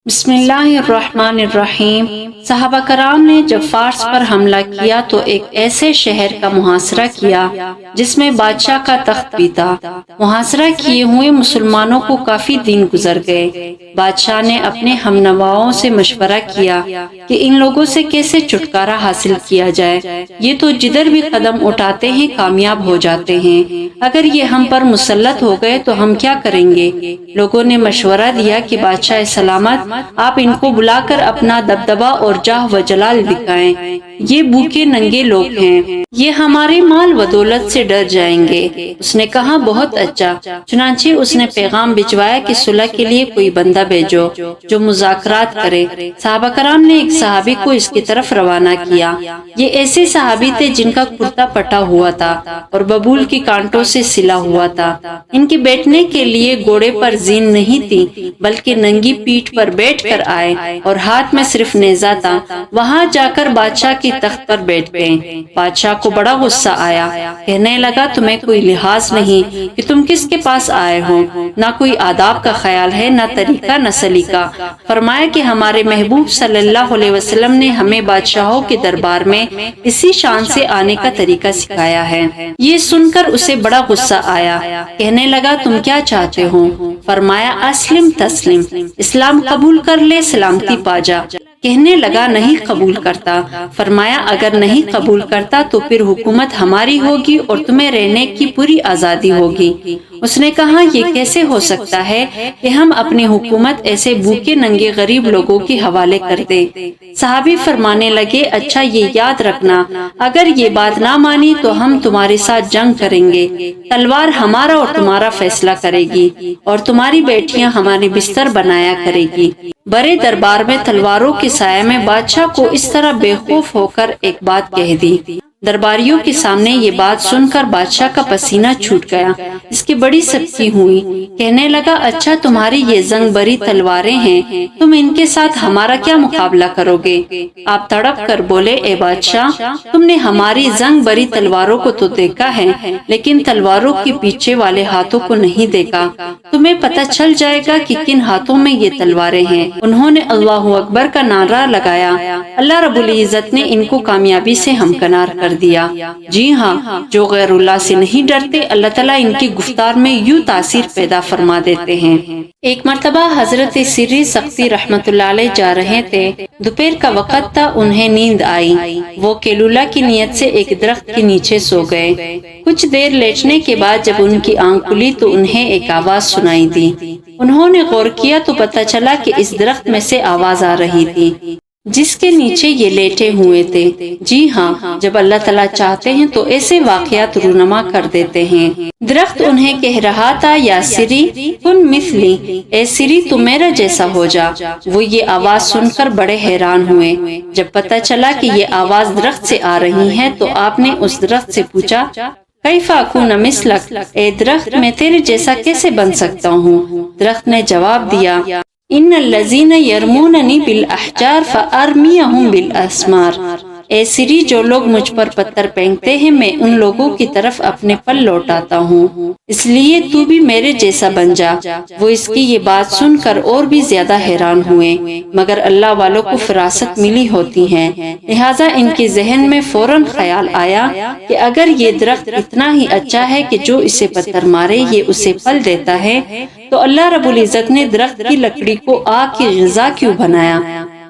بسم اللہ الرحمن الرحیم۔ صحابہ کرام نے جب فارس پر حملہ کیا تو ایک ایسے شہر کا محاصرہ کیا جس میں بادشاہ کا تخت بھی تھا۔ محاصرہ کیے ہوئے مسلمانوں کو کافی دن گزر گئے۔ بادشاہ نے اپنے ہم نواؤں سے مشورہ کیا کہ ان لوگوں سے کیسے چھٹکارا حاصل کیا جائے۔ یہ تو جدھر بھی قدم اٹھاتے ہیں کامیاب ہو جاتے ہیں، اگر یہ ہم پر مسلط ہو گئے تو ہم کیا کریں گے؟ لوگوں نے مشورہ دیا کہ بادشاہ سلامت آپ ان کو بلا کر اپنا دبدبہ اور جاہ و جلال دکھائیں۔ یہ بھوکے ننگے لوگ ہیں، یہ ہمارے مال و دولت سے ڈر جائیں گے۔ اس نے کہا بہت اچھا۔ چنانچہ اس نے پیغام بھجوایا کہ صلح کے لیے کوئی بندہ بھیجو جو مذاکرات کرے۔ صحابہ کرام نے ایک صحابی کو اس کی طرف روانہ کیا۔ یہ ایسے صحابی تھے جن کا کرتا پٹا ہوا تھا اور ببول کی کانٹوں سے سلا ہوا تھا۔ ان کے بیٹھنے کے لیے گھوڑے پر زین نہیں تھی بلکہ ننگی پیٹھ پر بیٹھ کر آئے اور ہاتھ میں صرف نیزہ تھا۔ وہاں جا کر بادشاہ کی تخت پر بیٹھ گئے۔ بادشاہ کو بڑا غصہ آیا، کہنے لگا تمہیں کوئی لحاظ نہیں کہ تم کس کے پاس آئے ہو، نہ کوئی آداب کا خیال ہے، نہ طریقہ نہ سلیقہ۔ فرمایا کہ ہمارے محبوب صلی اللہ علیہ وسلم نے ہمیں بادشاہوں کے دربار میں اسی شان سے آنے کا طریقہ سکھایا ہے۔ یہ سن کر اسے بڑا غصہ آیا، کہنے لگا تم کیا چاہتے ہو؟ فرمایا اسلم تسلم، اسلام قبول کر لے سلامتی پا جا۔ کہنے لگا نہیں قبول کرتا۔ فرمایا اگر نہیں قبول کرتا تو پھر حکومت ہماری ہوگی اور تمہیں رہنے کی پوری آزادی ہوگی۔ اس نے کہا یہ کیسے ہو سکتا ہے کہ ہم اپنی حکومت ایسے بھوکے ننگے غریب لوگوں کے حوالے کر دیں۔ صحابی فرمانے لگے اچھا یہ یاد رکھنا، اگر یہ بات نہ مانی تو ہم تمہارے ساتھ جنگ کریں گے، تلوار ہمارا اور تمہارا فیصلہ کرے گی اور تمہاری بیٹیاں ہمارے بستر بنایا کرے گی۔ بڑے دربار میں تلواروں کے سائے میں بادشاہ کو اس طرح بے خوف ہو کر ایک بات کہہ دی۔ درباریوں کے سامنے یہ بات سن کر بادشاہ کا پسینہ چھوٹ گیا، اس کی بڑی سختی ہوئی۔ کہنے لگا اچھا تمہاری یہ زنگ بری تلواریں ہیں، تم ان کے ساتھ ہمارا کیا مقابلہ کرو گے؟ آپ تڑپ کر بولے اے بادشاہ تم نے ہماری زنگ بری تلواروں کو تو دیکھا ہے لیکن تلواروں کے پیچھے والے ہاتھوں کو نہیں دیکھا، تمہیں پتہ چل جائے گا کہ کن ہاتھوں میں یہ تلواریں ہیں۔ انہوں نے اللہ اکبر کا نعرہ لگایا، اللہ رب العزت نے ان کو کامیابی سے ہمکنار کر دیا۔ جی ہاں، جو غیر اللہ سے نہیں ڈرتے اللہ تعالیٰ ان کی گفتار میں یوں تاثیر پیدا فرما دیتے ہیں۔ ایک مرتبہ حضرت سری سختی رحمت اللہ علیہ جا رہے تھے، دوپہر کا وقت تھا، انہیں نیند آئی۔ وہ کیلولہ کی نیت سے ایک درخت کے نیچے سو گئے۔ کچھ دیر لیٹنے کے بعد جب ان کی آنکھ کھلی تو انہیں ایک آواز سنائی دی۔ انہوں نے غور کیا تو پتہ چلا کہ اس درخت میں سے آواز آ رہی تھی جس کے نیچے یہ لیٹے ہوئے تھے۔ جی ہاں، جب اللہ تعالیٰ چاہتے ہیں تو ایسے واقعات رونما کر دیتے ہیں۔ درخت انہیں کہہ رہا تھا یا سری کن مثلی، اے سری تو میرا جیسا ہو جا۔ وہ یہ آواز سن کر بڑے حیران ہوئے۔ جب پتہ چلا کہ یہ آواز درخت سے آ رہی ہے تو آپ نے اس درخت سے پوچھا کیف اکون مثلک، اے درخت میں تیرے جیسا کیسے بن سکتا ہوں؟ درخت نے جواب دیا ان الذین یرموننی بالاحجار فارمیہم بالاسمار، اے سری جو لوگ مجھ پر پتھر پھینکتے ہیں میں ان لوگوں کی طرف اپنے پل لوٹاتا ہوں، اس لیے تو بھی میرے جیسا بن جا۔ وہ اس کی یہ بات سن کر اور بھی زیادہ حیران ہوئے، مگر اللہ والوں کو فراست ملی ہوتی ہے، لہٰذا ان کے ذہن میں فوراً خیال آیا کہ اگر یہ درخت اتنا ہی اچھا ہے کہ جو اسے پتھر مارے یہ اسے پھل دیتا ہے تو اللہ رب العزت نے درخت کی لکڑی کو آگ کی غذا کیوں بنایا؟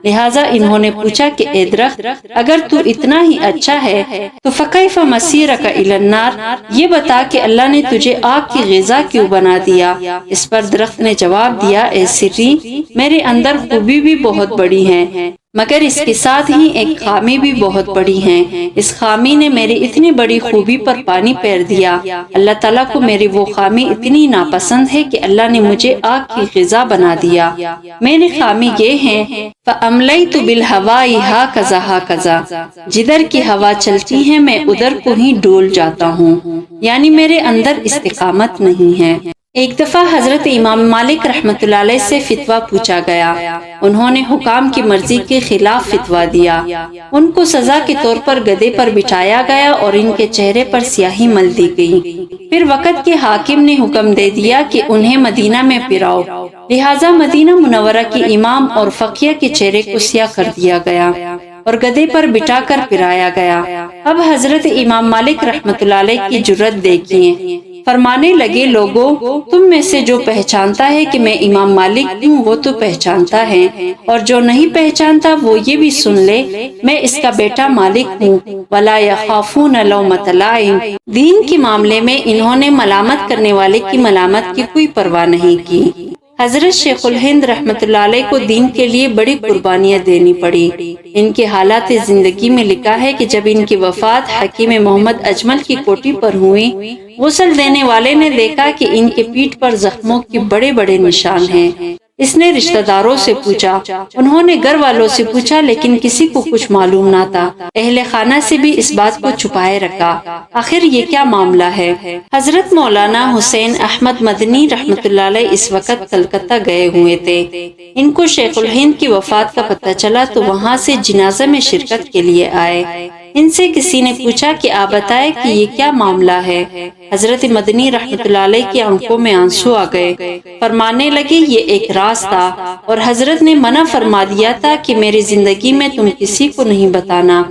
لہٰذا انہوں نے پوچھا کہ اے درخت اگر تو اتنا ہی اچھا ہے تو فکیف مسیرک الی النار، یہ بتا کہ اللہ نے تجھے آگ کی غذا کیوں بنا دیا؟ اس پر درخت نے جواب دیا اے سری میرے اندر خوبی بھی بہت بڑی ہے مگر اس کے ساتھ ہی ایک خامی بھی بہت بڑی ہے، اس خامی نے میری اتنی بڑی خوبی پر پانی پھیر دیا۔ اللہ تعالیٰ کو میری وہ خامی اتنی ناپسند ہے کہ اللہ نے مجھے آگ کی غذا بنا دیا۔ میری خامی یہ ہے فَأَمْلَيْتُ بِالْهَوَاءِ هَكَذَا هَكَذَا، جدھر کی ہوا چلتی ہے میں ادھر کو ہی ڈول جاتا ہوں، یعنی میرے اندر استقامت نہیں ہے۔ ایک دفعہ حضرت امام مالک رحمت اللہ علیہ سے فتویٰ پوچھا گیا، انہوں نے حکام کی مرضی کے خلاف فتویٰ دیا۔ ان کو سزا کے طور پر گدھے پر بٹھایا گیا اور ان کے چہرے پر سیاہی مل دی گئی۔ پھر وقت کے حاکم نے حکم دے دیا کہ انہیں مدینہ میں پھراؤ۔ لہٰذا مدینہ منورہ کی امام اور فقیہ کے چہرے کو سیاہ کر دیا گیا اور گدھے پر بٹھا کر پھرایا گیا۔ اب حضرت امام مالک رحمۃ اللہ علیہ کی جرأت دیکھیے، فرمانے لگے، لوگوں، تم میں سے جو پہچانتا ہے کہ میں امام مالک ہوں وہ تو پہچانتا ہے، اور جو نہیں پہچانتا وہ یہ بھی سن لے، میں اس کا بیٹا مالک ہوں۔ وَلَا يَخَافُونَ لَوْمَةَ لَائِمٍ۔ دین کے معاملے میں انہوں نے ملامت کرنے والے کی ملامت کی کوئی پرواہ نہیں کی۔ حضرت شیخ الہند رحمۃ اللہ علیہ کو دین کے لیے بڑی قربانیاں دینی پڑی۔ ان کے حالات زندگی میں لکھا ہے کہ جب ان کی وفات حکیم محمد اجمل کی کوٹھی پر ہوئی، غسل دینے والے نے دیکھا کہ ان کے پیٹھ پر زخموں کے بڑے بڑے نشان ہیں۔ اس نے رشتہ داروں سے پوچھا، انہوں نے گھر والوں سے پوچھا، لیکن کسی کو کچھ معلوم نہ تھا۔ اہل خانہ سے بھی اس بات کو چھپائے رکھا۔ آخر یہ کیا معاملہ ہے؟ حضرت مولانا حسین احمد مدنی رحمۃ اللہ علیہ اس وقت کلکتہ گئے ہوئے تھے۔ ان کو شیخ الہند کی وفات کا پتہ چلا تو وہاں سے جنازہ میں شرکت کے لیے آئے۔ ان سے کسی نے پوچھا کہ آپ بتائیں کہ یہ کیا معاملہ ہے؟ حضرت مدنی رحمۃ اللہ علیہ کی آنکھوں میں آنسو آ گئے، فرمانے لگے، یہ ایک راز تھا اور حضرت نے منع فرما دیا تھا کہ میری زندگی میں تم کسی کو نہیں بتانا،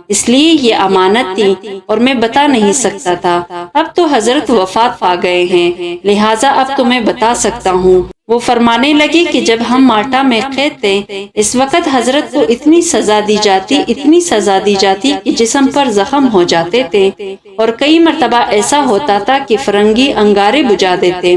اس لیے یہ امانت تھی اور میں بتا نہیں سکتا تھا۔ اب تو حضرت وفات پا گئے ہیں، لہٰذا اب تو میں بتا سکتا ہوں۔ وہ فرمانے لگے کہ جب ہم مالٹا میں قید تھے، اس وقت حضرت کو اتنی سزا دی جاتی کہ جسم پر زخم ہو جاتے تھے، اور کئی مرتبہ ایسا ہوتا تھا کہ فرنگی انگارے بجھا دیتے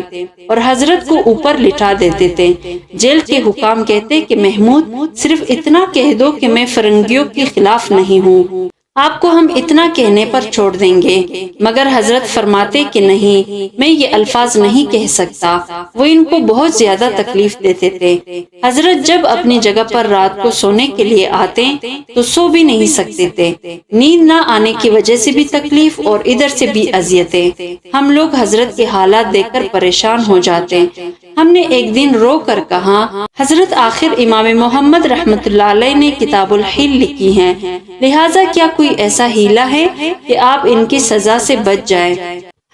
اور حضرت کو اوپر لٹا دیتے تھے۔ جیل کے حکام کہتے کہ محمود، صرف اتنا کہہ دو کہ میں فرنگیوں کے خلاف نہیں ہوں، آپ کو ہم اتنا کہنے پر چھوڑ دیں گے، مگر حضرت فرماتے کہ نہیں، میں یہ الفاظ نہیں کہہ سکتا۔ وہ ان کو بہت زیادہ تکلیف دیتے تھے۔ حضرت جب اپنی جگہ پر رات کو سونے کے لیے آتے تو سو بھی نہیں سکتے تھے، نیند نہ آنے کی وجہ سے بھی تکلیف اور ادھر سے بھی اذیتیں۔ ہم لوگ حضرت کے حالات دیکھ کر پریشان ہو جاتے۔ ہم نے ایک دن رو کر کہا، حضرت آخر امام محمد رحمۃ اللہ علیہ نے کتاب الحیل لکھی ہے، لہٰذا کیا کوئی ایسا ہیلہ ہے کہ آپ ان کی سزا سے بچ جائیں؟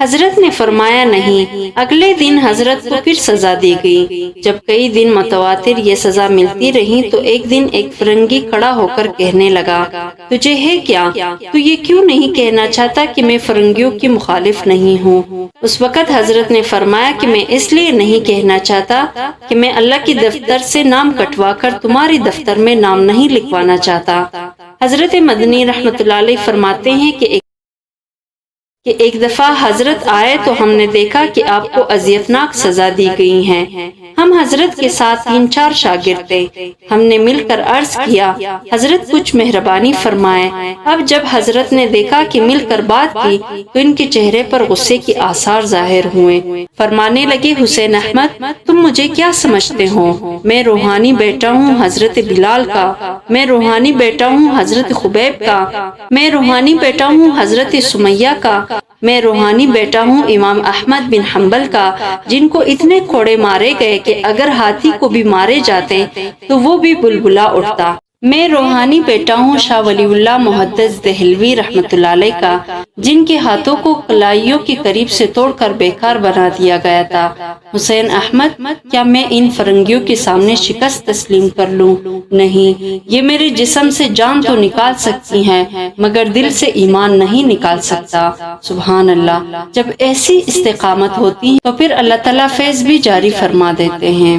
حضرت نے فرمایا نہیں۔ اگلے دن حضرت کو پھر سزا دی گئی۔ جب کئی دن متواتر یہ سزا ملتی رہی تو ایک دن ایک فرنگی کھڑا ہو کر کہنے لگا، تجھے ہے کیا؟ تو یہ کیوں نہیں کہنا چاہتا کہ میں فرنگیوں کی مخالف نہیں ہوں؟ اس وقت حضرت نے فرمایا کہ میں اس لیے نہیں کہنا چاہتا کہ میں اللہ کی دفتر سے نام کٹوا کر تمہاری دفتر میں نام نہیں لکھوانا چاہتا۔ حضرت مدنی رحمۃ اللہ علیہ فرماتے ہیں کہ ایک دفعہ حضرت آئے تو ہم نے دیکھا کہ آپ کو اذیتناک سزا دی گئی ہے۔ ہم حضرت کے ساتھ 3-4 شاگرد تھے۔ ہم نے مل کر عرض کیا، حضرت کچھ مہربانی فرمائے۔ اب جب حضرت نے دیکھا کہ مل کر بات کی تو ان کے چہرے پر غصے کے آثار ظاہر ہوئے۔ فرمانے لگے، حسین احمد، تم مجھے کیا سمجھتے ہو؟ میں روحانی بیٹا ہوں حضرت بلال کا، میں روحانی بیٹا ہوں حضرت خبیب کا، میں روحانی بیٹا ہوں حضرت سمیہ کا، میں روحانی بیٹا ہوں امام احمد بن حنبل کا، جن کو اتنے کوڑے مارے گئے کہ اگر ہاتھی کو بھی مارے جاتے تو وہ بھی بلبلا اٹھتا۔ میں روحانی بیٹا ہوں شاہ ولی اللہ محدث دہلوی رحمۃ اللہ علیہ کا، جن کے ہاتھوں کو کلائیوں کے قریب سے توڑ کر بیکار بنا دیا گیا تھا۔ حسین احمد، کیا میں ان فرنگیوں کے سامنے شکست تسلیم کر لوں؟ نہیں، یہ میرے جسم سے جان تو نکال سکتی ہیں مگر دل سے ایمان نہیں نکال سکتا۔ سبحان اللہ، جب ایسی استقامت ہوتی ہے تو پھر اللہ تعالیٰ فیض بھی جاری فرما دیتے ہیں۔